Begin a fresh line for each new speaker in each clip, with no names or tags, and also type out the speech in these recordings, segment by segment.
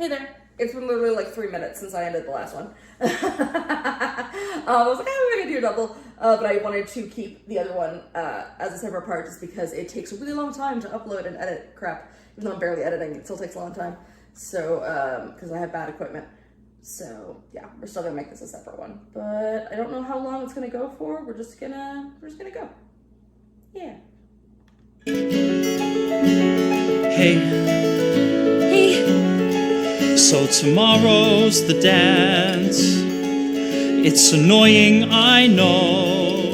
Hey there. It's been literally like 3 minutes since I ended the last one. I was like, I'm gonna do a double, but I wanted to keep the other one as a separate part just because it takes a really long time to upload and edit crap. Even though I'm barely editing, it still takes a long time. So, because I have bad equipment. So yeah, we're still gonna make this a separate one, but I don't know how long it's gonna go for. We're just gonna go. Yeah.
Hey, so tomorrow's the dance. It's annoying, I know,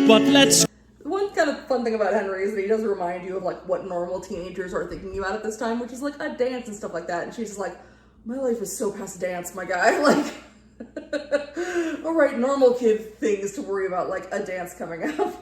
but let's...
One kind of fun thing about Henry is that he does remind you of like what normal teenagers are thinking about at this time, which is like a dance and stuff like that, and she's just like, my life is so past dance, my guy. Like, all right, normal kid things to worry about, like a dance coming up.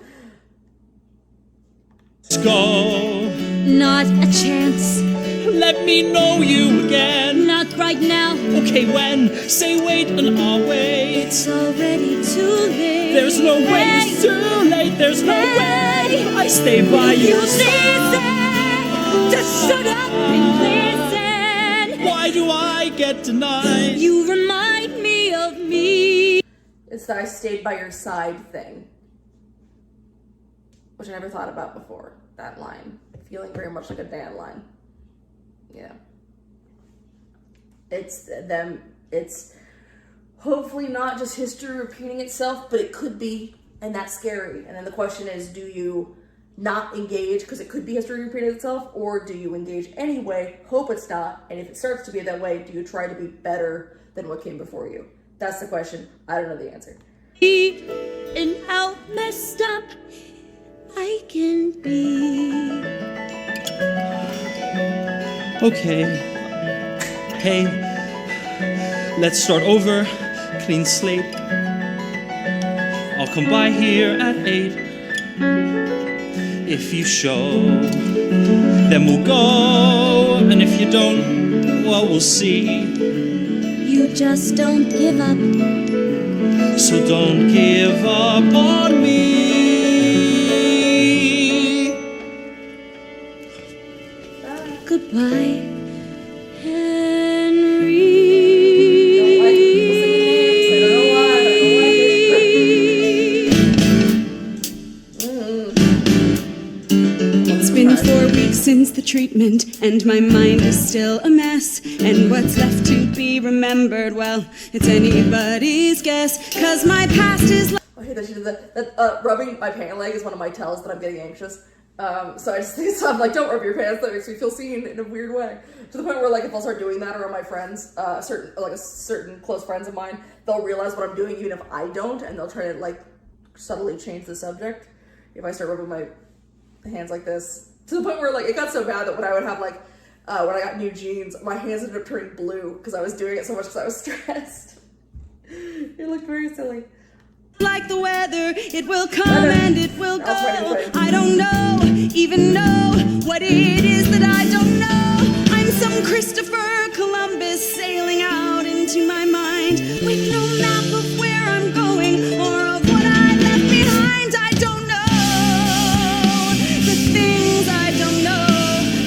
Let's go.
Not a chance.
Let me know you again.
Not right now.
Okay, when? Say wait and I'll wait.
It's already too late.
There's no way it's too late. There's no way I stay by your side.
Just shut up and listen.
Why do I get denied?
You remind me of me.
It's the I stayed by your side thing, which I never thought about before. That line, feeling very much like a Dan line. Yeah. It's them. It's hopefully not just history repeating itself, but it could be, and that's scary. And then the question is, do you not engage because it could be history repeating itself, or do you engage anyway, hope it's not, and if it starts to be that way, do you try to be better than what came before you? That's the question. I don't know the answer.
And how messed up I can be.
Okay. Hey, let's start over. Clean slate. I'll come by here at 8. If you show, then we'll go. And if you don't, well, we'll see.
You just don't give up.
So don't give up on me.
Goodbye, Henry.
Don't like people singing names. I don't know why, but I don't like it.
It's been 4 weeks since the treatment, and my mind is still a mess. And what's left to be remembered, well, it's anybody's guess. 'Cause my past is like...
I hate that she did that. Rubbing my pant leg is one of my tells that I'm getting anxious. So I just think I'm like, don't rub your pants. That makes me feel seen in a weird way. To the point where, like, if I'll start doing that around my friends, certain close friends of mine, they'll realize what I'm doing even if I don't, and they'll try to like subtly change the subject. If I start rubbing my hands like this, to the point where like it got so bad that when I would have like when I got new jeans, my hands ended up turning blue because I was doing it so much because I was stressed. It looked very silly.
Like the weather, it will come and it will go. I don't even know what it is that I don't know. I'm some Christopher Columbus sailing out into my mind with no map of where I'm going or of what I left behind. I don't know the things I don't know.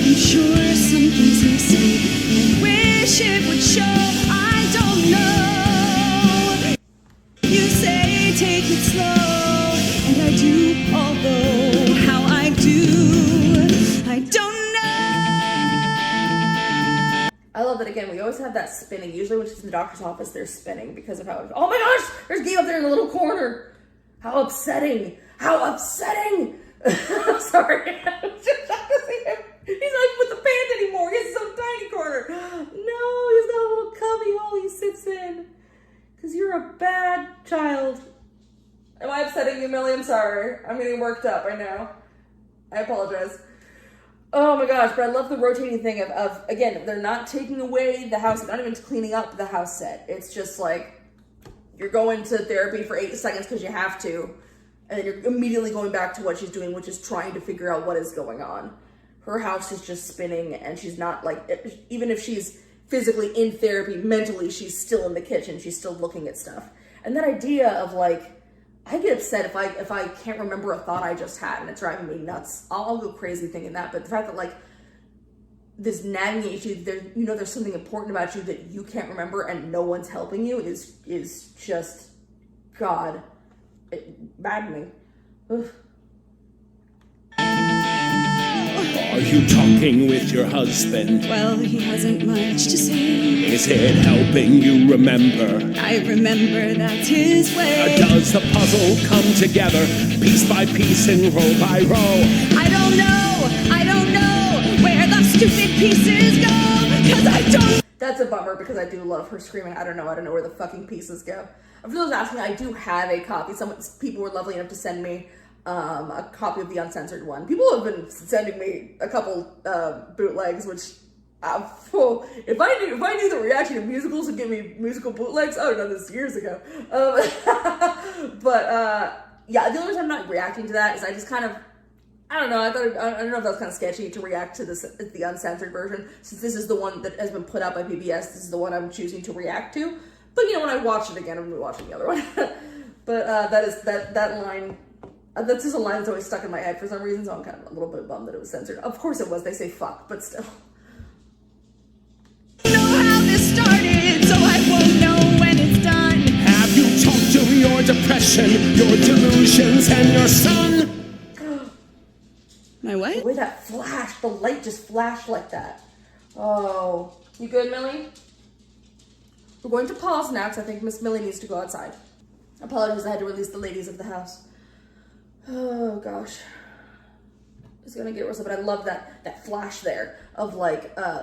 I'm sure something's missing. I wish it would show. I don't know. You say take it slow, and I do, although how I do, I don't know.
I love that again. We always have that spinning. Usually when she's in the doctor's office, they're spinning because of how, oh my gosh, there's Guy up there in the little corner. How upsetting. How upsetting. I'm sorry. I was just shocked to see him. He's not with the pants anymore. He has some tiny corner. No, he's got a little cubby hole he sits in. Because you're a bad child. Am I upsetting you, Millie? I'm sorry. I'm getting worked up, I know. I apologize. Oh my gosh, but I love the rotating thing of again, they're not taking away the house, not even cleaning up the house set. It's just like, you're going to therapy for 8 seconds because you have to, and then you're immediately going back to what she's doing, which is trying to figure out what is going on. Her house is just spinning, and she's not like, even if she's physically in therapy, mentally, she's still in the kitchen. She's still looking at stuff. And that idea of like, I get upset if I can't remember a thought I just had and it's driving me nuts. I'll go crazy thinking that. But the fact that like this nagging issue, there's something important about you that you can't remember and no one's helping you is just, God, maddening. Ugh.
Are you talking with your husband?
Well, he hasn't much to say.
Is it helping you remember?
I remember that's his way.
Does the puzzle come together piece by piece and row by row?
I don't know where the stupid pieces go, 'cause I don't.
That's a bummer because I do love her screaming, I don't know where the fucking pieces go. For those asking, I do have a copy. People were lovely enough to send me a copy of the Uncensored one. People have been sending me a couple bootlegs, which if I knew the reaction to musicals would give me musical bootlegs, I would have done this years ago. Yeah, the only reason I'm not reacting to that is I just kind of, I don't know. I don't know if that was kind of sketchy to react to the Uncensored version, since this is the one that has been put out by PBS. This is the one I'm choosing to react to. But when I watch it again, I'm gonna be watching the other one. But that line. That's just a line that's always stuck in my head for some reason, so I'm kind of a little bit bummed that it was censored. Of course it was. They say fuck, but still.
Know how this started, so I won't know when it's done.
Have you talked to your depression, your delusions, and your son?
My what?
The way that flashed, the light just flashed like that. Oh, you good, Millie? We're going to pause now because I think Miss Millie needs to go outside. Apologies, I had to release the ladies of the house. Oh gosh, it's gonna get worse. But I love that flash there of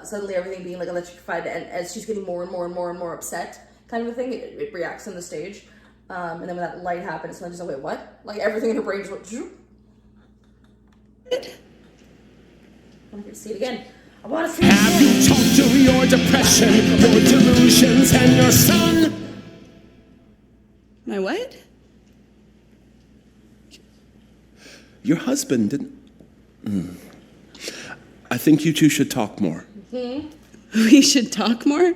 suddenly everything being electrified, and as she's getting more and more upset, kind of a thing. It reacts on the stage, and then when that light happens, it's just like, wait, what? Everything in her brain just went. I want to see it again. I want to see it again.
Have you talked to your depression, your delusions, and your son?
My what?
Your husband didn't. I think you two should talk more.
We should talk more?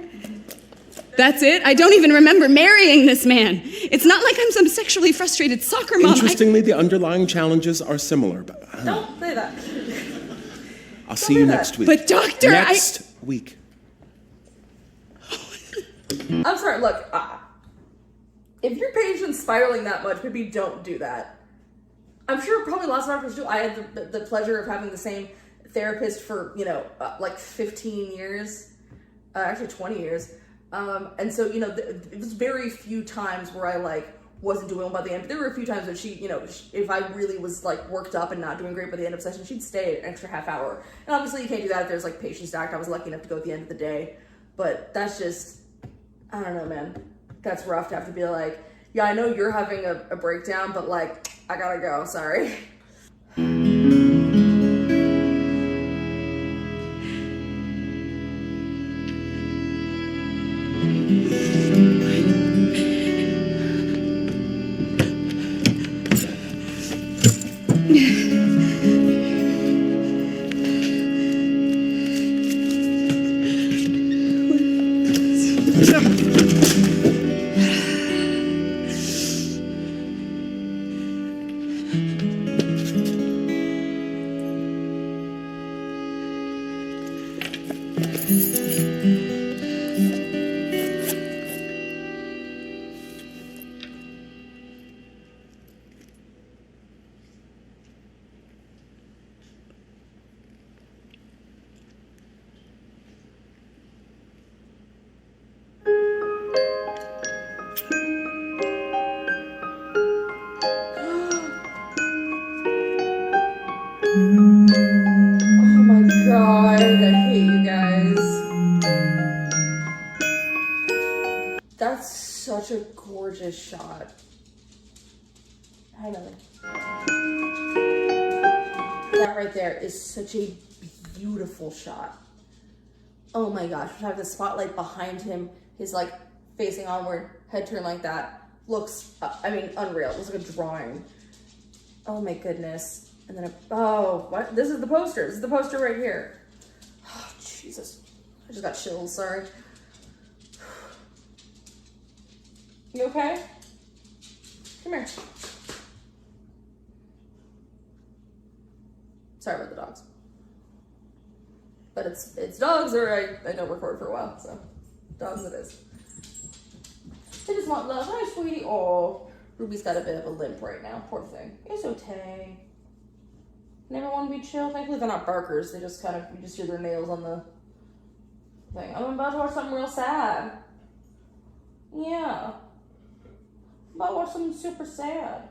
That's it? I don't even remember marrying this man. It's not like I'm some sexually frustrated soccer mom.
Interestingly, the underlying challenges are similar. But,
Don't say that.
I'll see you next week.
But doctor,
next week.
I'm sorry, look, if your patient's spiraling that much, maybe don't do that. I'm sure probably lots of doctors do. I had the pleasure of having the same therapist for, 15 years, actually 20 years. And so, it was very few times where I wasn't doing well by the end, but there were a few times that she, if I really was worked up and not doing great by the end of session, she'd stay an extra half hour. And obviously you can't do that if there's patients to act. I was lucky enough to go at the end of the day, but that's just, I don't know, man. That's rough to have to be yeah, I know you're having a breakdown, but I gotta go, sorry. Oh my god, I hate you guys. That's such a gorgeous shot. Hang on. That right there is such a beautiful shot. Oh my gosh, to have the spotlight behind him, his facing onward, head turned like that. Looks, unreal. It looks like a drawing. Oh my goodness. And then, what? This is the poster. This is the poster right here. Oh, Jesus. I just got chills, sorry. You okay? Come here. Sorry about the dogs. But But it's dogs, or I don't record for a while, so dogs it is. They just want love. Hi, sweetie. Oh, Ruby's got a bit of a limp right now. Poor thing. It's okay. Never want to be chill. Thankfully, they're not barkers. They just kind of, you just hear their nails on the thing. I'm about to watch something real sad. Yeah. I'm about to watch something super sad.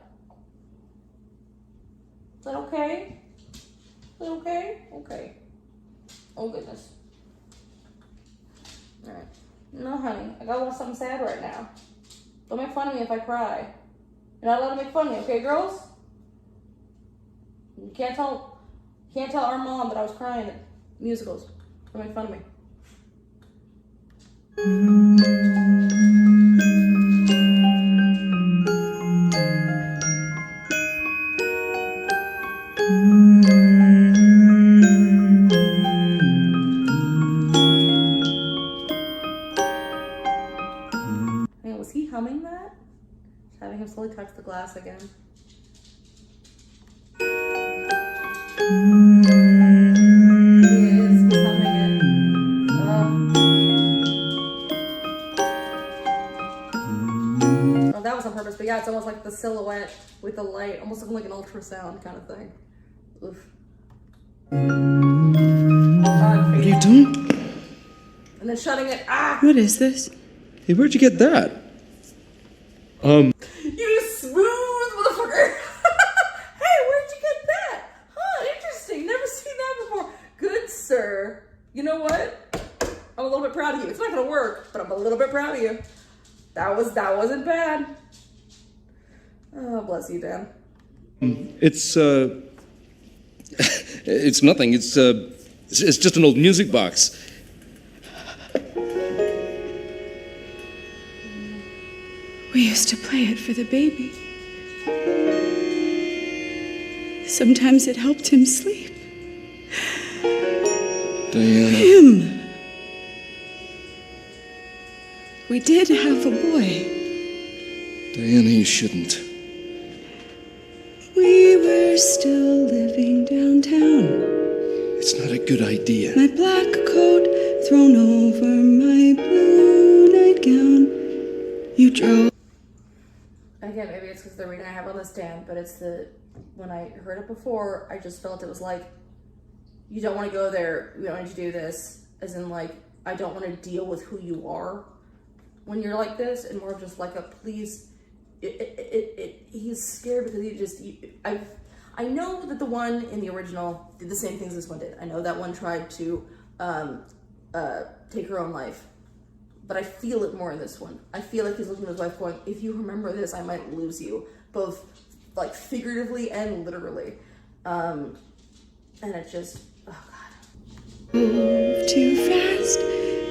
Is that okay? Is that okay? Okay. Oh, goodness. Alright. No, honey. I gotta watch something sad right now. Don't make fun of me if I cry. You're not allowed to make fun of me, okay, girls? You can't tell our mom that I was crying at musicals. Don't make fun of me. Man, was he humming that? Just having him slowly touch the glass again. But yeah, it's almost like the silhouette with the light, almost looking like an ultrasound kind of thing. Oof.
What are you doing?
And then shutting it. Ah!
What is this? Hey, where'd you get that?
You smooth motherfucker! Hey, where'd you get that? Huh, interesting. Never seen that before. Good sir. You know what? I'm a little bit proud of you. It's not gonna work, but I'm a little bit proud of you. That wasn't bad. Oh, bless you, Dan.
It's it's nothing. It's just an old music box.
We used to play it for the baby. Sometimes it helped him sleep.
Diana.
Him. We did have a boy.
Diana, you shouldn't.
We were still living downtown.
It's not a good idea.
My black coat thrown over my blue nightgown. You drove.
Again, maybe it's because the reading I have on the stand, but it's when I heard it before, I just felt it was like, you don't want to go there, we don't need to do this, as in like, I don't want to deal with who you are when you're like this, and more of just like a please. He's scared because I know that the one in the original did the same things this one did. I know that one tried to take her own life, but I feel it more in this one. I feel like he's looking at his wife going, if you remember this, I might lose you, both like figuratively and literally. And it just, oh God.
Moved too fast,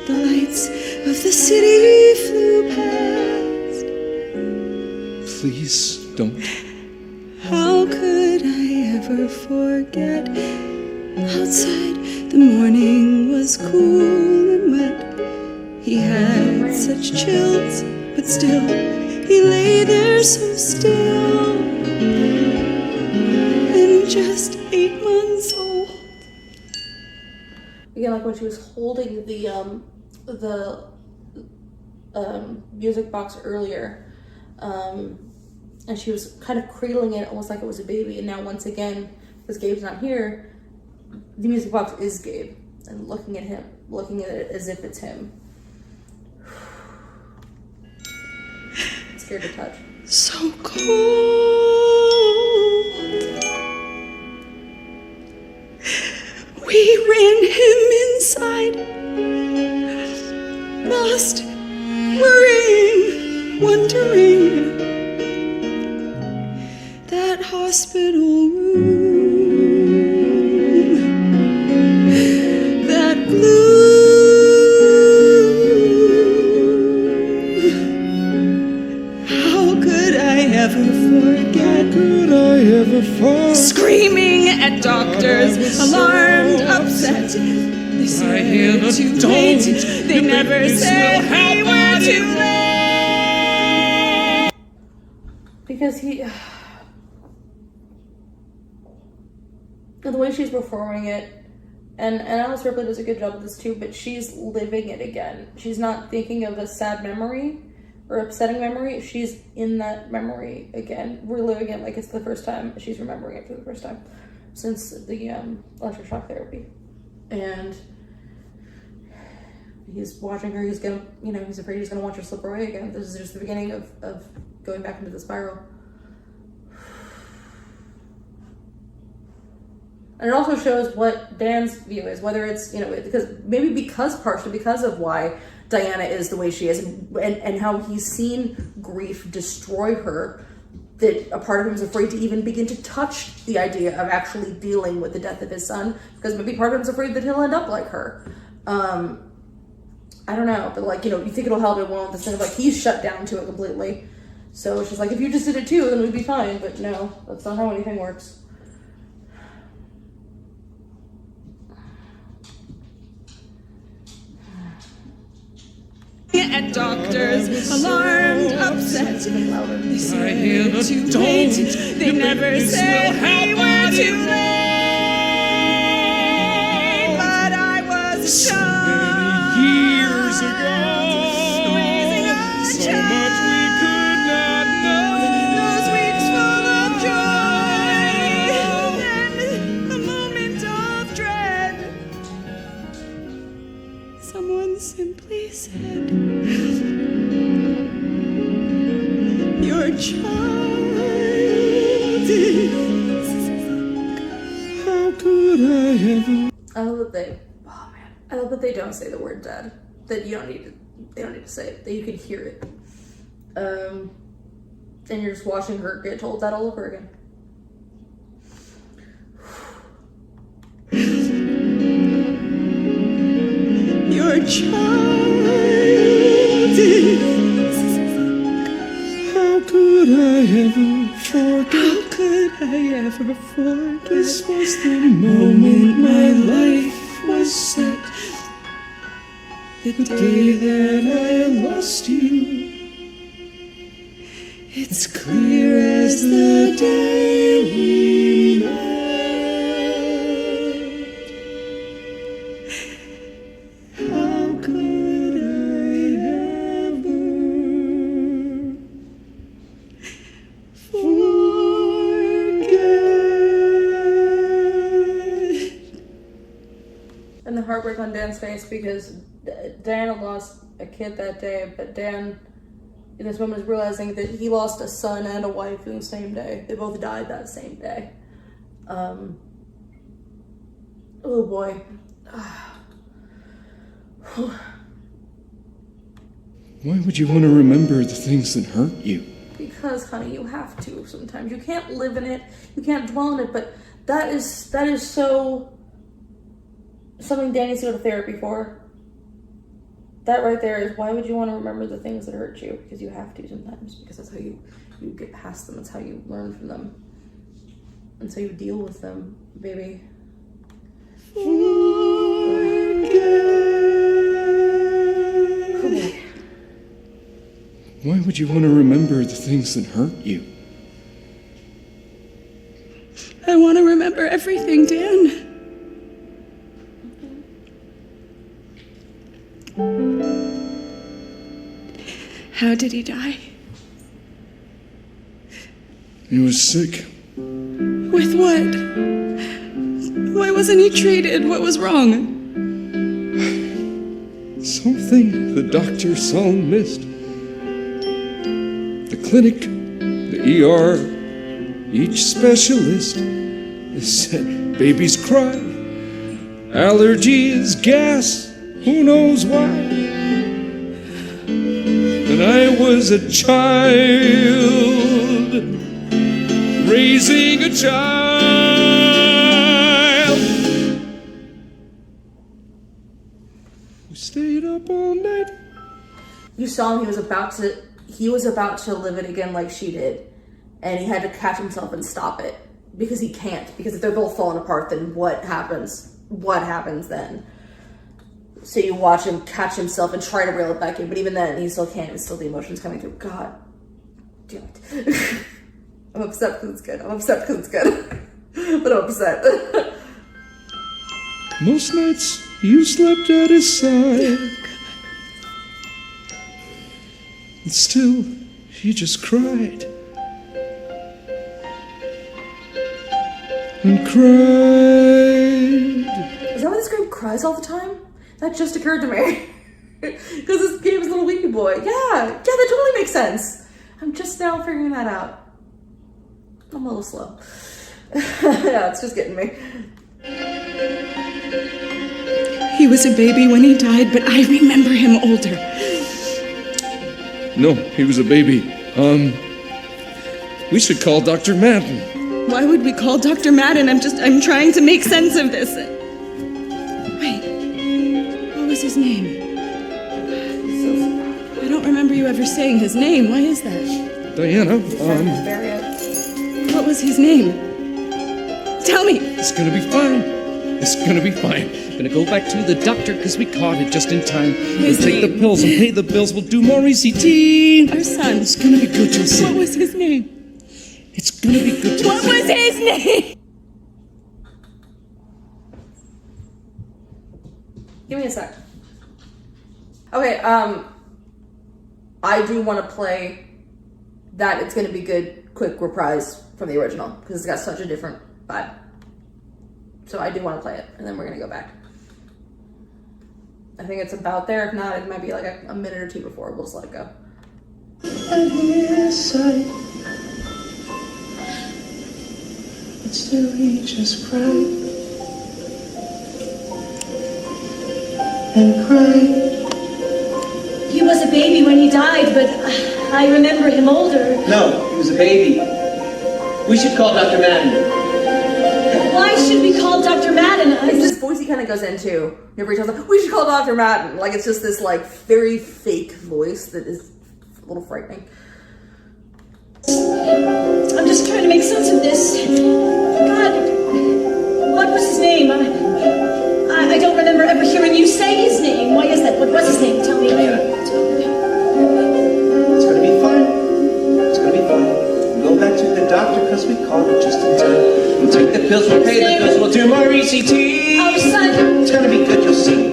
the lights of the city flew past.
Please don't.
How could I ever forget? Outside the morning was cool and wet. He had such chills, but still he lay there so still. And just 8 months old.
Again, like when she was holding the music box earlier, and she was kind of cradling it almost like it was a baby, and now once again, because Gabe's not here, the music box is Gabe, and looking at it as if it's him. I'm scared to touch.
So cold. We ran him inside, lost, worrying, wondering. That hospital room, that glue. How could I ever forget?
How could I ever forget?
Screaming at doctors, alarmed, upset. They said
Diana,
too
don't.
late. They never said we were too late.
Because the way she's performing it, And Alice Ripley does a good job with this too, but she's living it again. She's not thinking of a sad memory or upsetting memory. She's in that memory again, reliving it like it's the first time. She's remembering it for the first time since the electroshock therapy. And he's watching her. He's gonna, he's afraid he's gonna watch her slip away again. This is just the beginning of going back into the spiral. And it also shows what Dan's view is, whether it's, partially because of why Diana is the way she is, and how he's seen grief destroy her, that a part of him is afraid to even begin to touch the idea of actually dealing with the death of his son, because maybe part of him is afraid that he'll end up like her. I don't know, but you think it'll help, it won't. This thing of he's shut down to it completely. So it's just if you just did it too, then we'd be fine. But no, that's not how anything works.
At doctors, alarmed, upset. They said we were too late. They never said we were too late. But I was
So many years ago,
raising a
so
child.
much we could not know.
Those weeks full of joy and a moment of dread. Someone simply said, your child is.
How could I ever?
I love that they don't say the word dead. That they don't need to say it. That you can hear it. And you're just watching her get told that all over again.
Your child is.
How could I ever forget?
How could I ever forget?
This was the moment my life was set.
The
Day that I lost you.
it's clear as the day we met.
How could I ever forget?
And the heartbreak on Dan's face, because Diana lost a kid that day, but Dan, in this moment, is realizing that he lost a son and a wife in the same day. They both died that same day. Oh boy.
Why would you want to remember the things that hurt you?
Because, honey, you have to sometimes. You can't live in it. You can't dwell in it, but that is so something Dan needs to go to therapy for. That right there is, why would you want to remember the things that hurt you? Because you have to sometimes. Because that's how you get past them. That's how you learn from them. And so you deal with them, baby.
Why would you want to remember the things that hurt you?
I want to remember everything, Dan. How did he die?
He was sick.
With what? Why wasn't he treated? What was wrong?
Something the doctors all missed. The clinic, the ER, each specialist said babies cry, allergies, gas, who knows why. And I was a child, raising a child who stayed up all night.
You saw him, he was about to live it again like she did. And he had to catch himself and stop it. Because he can't. Because if they're both falling apart, then what happens? What happens then? So you watch him catch himself and try to reel it back in, but even then, he still can't. It's still the emotions coming through. God damn it. I'm upset because it's good. I'm upset because it's good. But I'm upset.
Most nights you slept at his side. And still, you just cried. And cried.
Is that why this game cries all the time? That just occurred to me. Because this game is a little weepy boy. Yeah, that totally makes sense. I'm just now figuring that out. I'm a little slow. Yeah, it's just getting me.
He was a baby when he died, but I remember him older.
No, he was a baby. We should call Dr. Madden.
Why would we call Dr. Madden? I'm trying to make sense of this. Wait, what was his name? I don't remember you ever saying his name. Why is that?
Diana,
What was his name? Tell me.
it's gonna be fine. It's gonna be fine.
Gonna go back to the doctor because we caught it just in time.
His
We'll take the
name.
pills and pay the bills. We'll do more ECT.
Our son.
It's gonna be good, you'll see.
What was his name?
It's gonna be good, you'll
What
see.
was his name?
Give me a sec. Okay, I do want to play that It's Gonna Be Good quick reprise from the original because it's got such a different vibe. So I do want to play it, and then we're gonna go back. I think it's about there. If not, it might be like a minute or two before. We'll just let it go.
But still he just cried and cried.
He was a baby when he died, but I remember him older.
No, he was a baby. We should call Dr. Madden.
Why should we call Dr. Madden?
It's this voice he kind of goes into. Whenever he tells them, we should call Dr. Madden. Like, it's just this, like, very fake voice that is a little frightening.
I'm just trying to make sense of this. God, what was his name? I don't remember ever hearing you say his name. Why is that? What was his name? Tell me.
It's gonna be fine. It's gonna be fine. We'll go back to the doctor because we called it just in time. We'll take the pills, we'll pay the bills, we'll do more ECT.
Our son.
It's gonna be good, you'll see.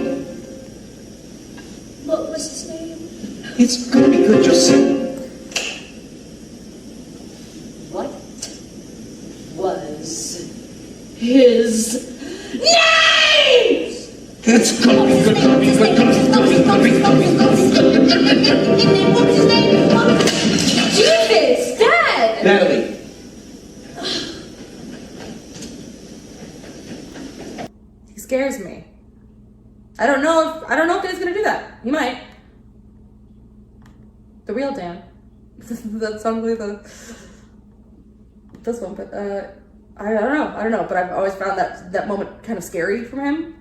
What was his name?
It's gonna be good, you'll see.
What was his name?
It's gonna be good, gonna be good, gonna be good, gonna be good, gonna be good.
What was his name? Jesus, Dad!
Natalie.
He scares me. I don't know if Dan's gonna do that. He might. The real Dan. That's probably this one, but I don't know. But I've always found that moment kind of scary from him.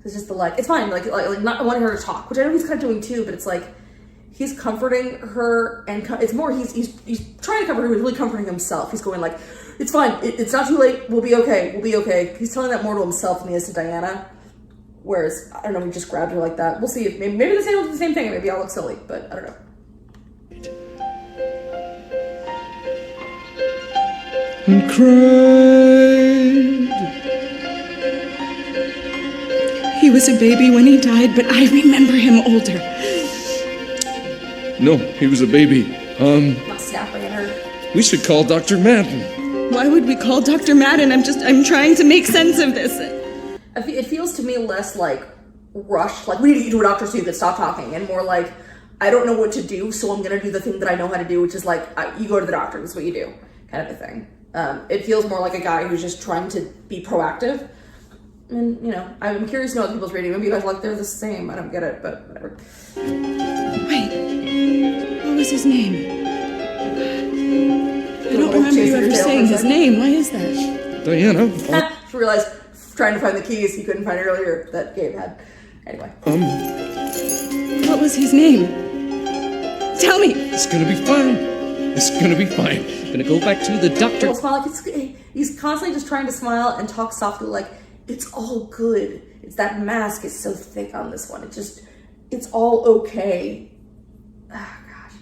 It's just the it's fine, like not wanting her to talk, which I know he's kind of doing too, but it's like he's comforting her, and it's more he's trying to comfort her, but he's really comforting himself. He's going like, it's fine, it's not too late, we'll be okay. He's telling that more to himself than he is to Diana. Whereas I don't know, he just grabbed her like that. We'll see if maybe the same thing. Maybe I'll look silly, but I don't know.
And cried.
He was a baby when he died, but I remember him older.
No, he was a baby.
Not snapping at her.
We should call Dr. Madden.
Why would we call Dr. Madden? I'm trying to make sense of this.
It feels to me less like rushed, like we need to get to a doctor so you can stop talking, and more like I don't know what to do, so I'm gonna do the thing that I know how to do, which is like you go to the doctor. That's what you do, kind of a thing. It feels more like a guy who's just trying to be proactive. And, I'm curious to know what people's rating. Maybe you guys like they're the same. I don't get it, but whatever.
Wait, what was his name? I don't remember you ever saying his name. Why is that?
Diana,
She realized trying to find the keys he couldn't find earlier that Gabe had. Anyway.
What was his name? Tell me.
it's gonna be fine. It's gonna be fine.
Gonna go back to the doctor.
He'll smile he's constantly just trying to smile and talk softly like, it's all good. It's that mask is so thick on this one. It's all okay. Ah, gosh.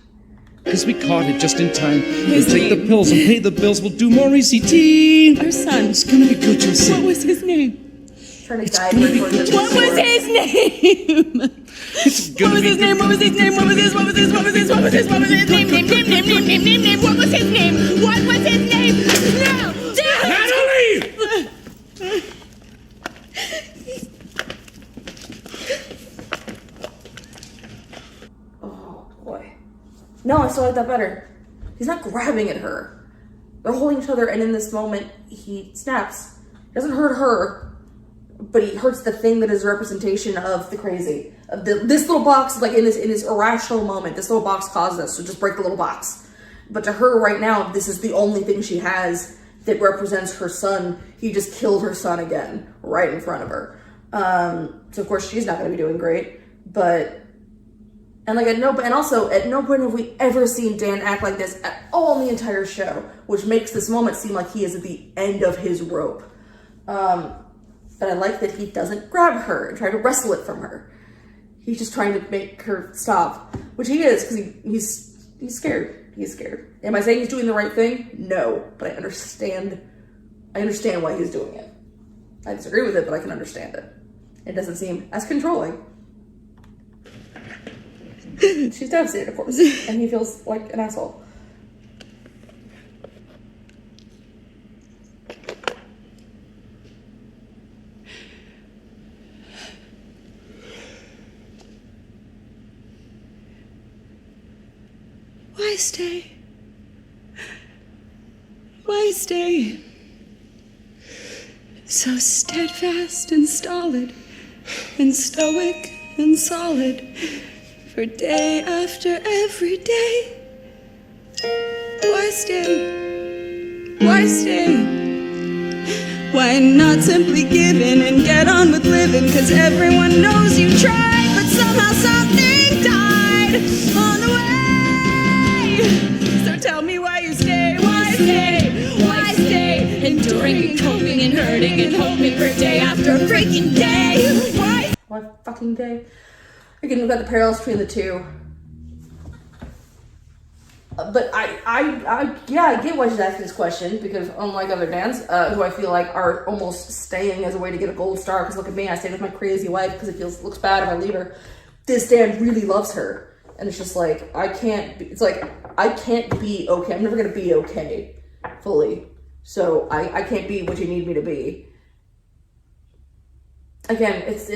Because we caught it just in time.
His
We'll take the
name.
pills and pay the bills. We'll do more ECT.
Our son.
It's gonna be good, you'll see.
What was his name?
trying to guide her towards the
What was his name? What was his name? What was his name? What was his? What was his? What was his? What was his? What was his name? Name. What was his name? What was his name? No,
Natalie!
Oh boy. No, I still like that better. He's not grabbing at her. They're holding each other, and in this moment, he snaps. He doesn't hurt her, but he hurts the thing that is a representation of the crazy. Of this little box, like in this irrational moment, this little box caused this, so just break the little box. But to her right now, this is the only thing she has that represents her son. He just killed her son again, right in front of her. So of course she's not going to be doing great, but, and like and also at no point have we ever seen Dan act like this at all in the entire show, which makes this moment seem like he is at the end of his rope. But I like that he doesn't grab her and try to wrestle it from her. He's just trying to make her stop, which he is, because he's scared. He's scared. Am I saying he's doing the right thing? No, but I understand why he's doing it. I disagree with it, but I can understand it. It doesn't seem as controlling. She's devastated, of course, and he feels like an asshole.
Why stay? Why stay? So steadfast and stolid, and stoic and solid, for day after every day. Why stay? Why stay? Why not simply give in and get on with living? 'Cause everyone knows you tried, but somehow something died on the way. So tell me why you stay, why stay, why stay? Enduring and coping and hurting and hoping for day after freaking day. Why?
What fucking day? Again, we've got the parallels between the two. But I get why she's asking this question, because unlike other Dans, who I feel like are almost staying as a way to get a gold star, because look at me, I stayed with my crazy wife because it looks bad if I leave her. This Dan really loves her. And it's just like, I can't be okay. I'm never going to be okay fully. So I can't be what you need me to be. Again, it's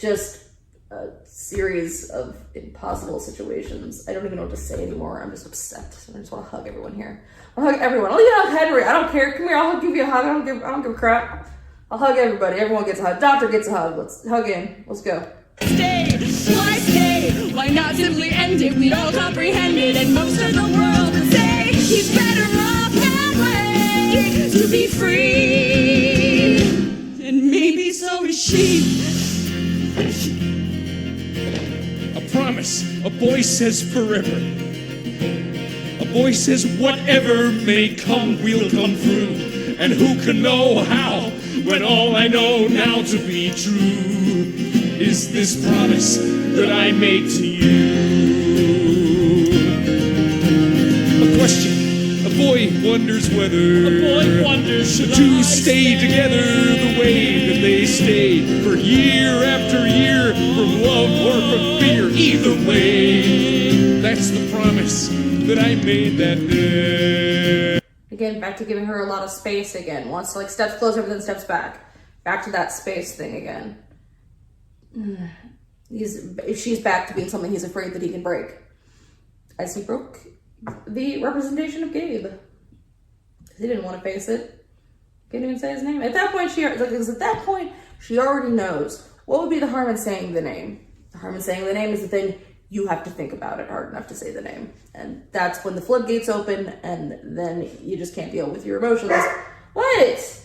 just a series of impossible situations. I don't even know what to say anymore. I'm just upset. I just want to hug everyone here. I'll hug everyone. I'll even hug Henry. I don't care. Come here. I'll give you a hug. I don't give a crap. I'll hug everybody. Everyone gets a hug. Doctor gets a hug. Let's hug in. Let's go.
Stay, why stay? Why not simply end it? We'd all comprehend it, and most of the world would say he's better off that way, to be free. And maybe so is she.
A promise. A boy says forever. A boy says whatever may come, we'll come through. And who can know how, when all I know now to be true is this promise that I made to you. A question. A boy wonders whether the two stay together the way that they stayed for year after year, from love or from fear. Either way, that's the promise that I made that day.
Again, back to giving her a lot of space again. Once like steps closer, then steps back. Back to that space thing again. She's back to being something he's afraid that he can break. As he broke the representation of Gabe. He didn't want to face it. Couldn't even say his name. At that point, she already knows. What would be the harm in saying the name? The harm in saying the name is the thing you have to think about it hard enough to say the name. And that's when the floodgates open, and then you just can't deal with your emotions. What?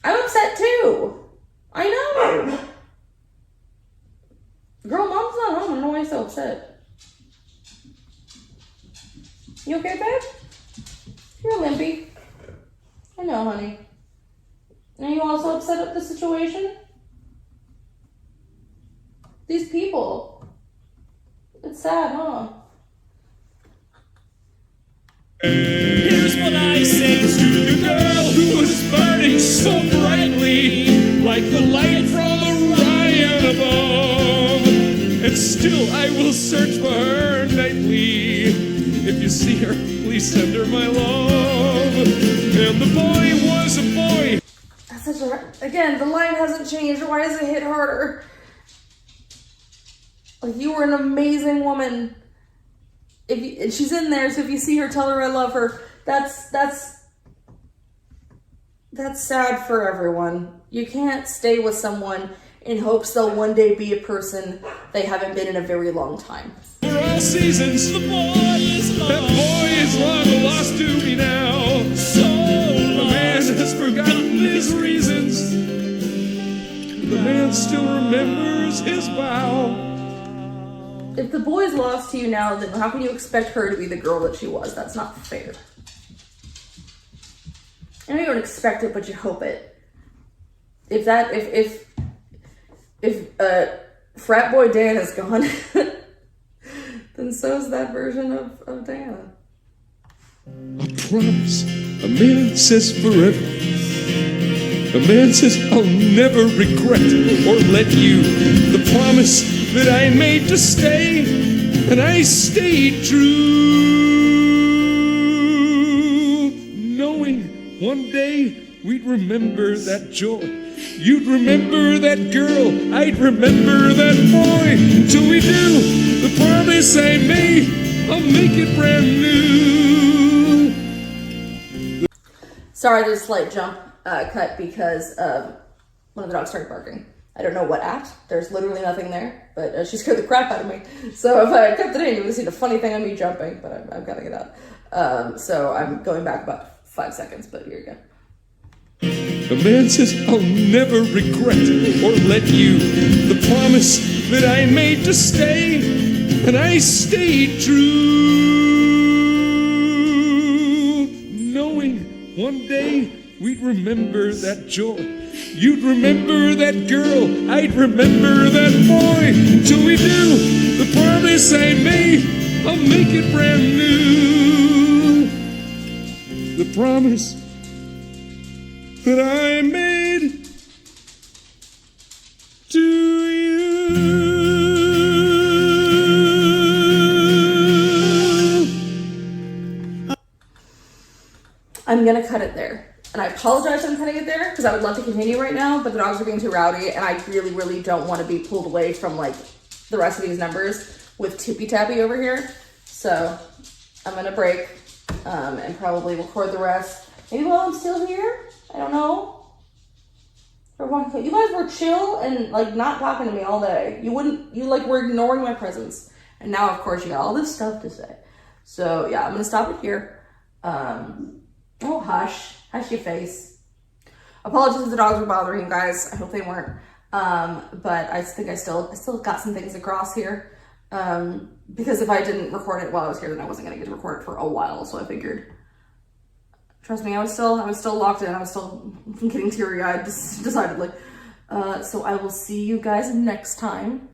I'm upset too. I know. Girl, mom's not home. I don't know why you're so upset. You okay, babe? You're limpy. I know, honey. Are you also upset at the situation? These people. It's sad, huh?
Here's what I say to the girl who was burning so brightly, like the light from Orion above. And still I will search for her nightly. If you see her, please send her my love. And the boy was a boy.
That's such a, again, the line hasn't changed. Why does it hit harder? Like, you were an amazing woman. If you, and she's in there, so if you see her, tell her I love her. That's sad for everyone. You can't stay with someone in hopes they'll one day be a person they haven't been in a very long time.
For all seasons, the boy is lost. That boy is long lost to me now. So the man has forgotten his reasons. The man still remembers his vow.
If the boy's lost to you now, then how can you expect her to be the girl that she was? That's not fair. I know you don't expect it, but you hope it. If frat boy Dan is gone, then so's that version of Diana.
A promise. A man says forever. A man says I'll never regret or let you. The promise that I made to stay, and I stayed true. Knowing one day we'd remember that joy. You'd remember that girl, I'd remember that boy. Till we do the promise I made, I'll make it brand new.
Sorry, there's a slight jump cut because one of the dogs started barking. I don't know what at. There's literally nothing there, but she scared the crap out of me. So if I kept it in, you would have seen a funny thing on me jumping, but I've got to get out. So I'm going back about 5 seconds, but here you go.
A man says I'll never regret or let you. The promise that I made to stay, and I stayed true. Knowing one day we'd remember that joy. You'd remember that girl, I'd remember that boy. Till we do the promise I made, I'll make it brand new. The promise that I made to you.
I'm gonna cut it there. And I apologize for cutting it there because I would love to continue right now, but the dogs are being too rowdy and I really, really don't want to be pulled away from like the rest of these numbers with Tippy Tappy over here. So I'm gonna break and probably record the rest. Maybe while I'm still here? I don't know. You guys were chill and like not talking to me all day. You were ignoring my presence. And now of course you got all this stuff to say. So yeah, I'm gonna stop it here. Oh, hush your face. Apologies if the dogs were bothering you guys. I hope they weren't. But I think I still got some things across here. Because if I didn't record it while I was here, then I wasn't gonna get to record it for a while. So I figured, trust me, I was still locked in. I was still getting teary-eyed, decidedly. So I will see you guys next time.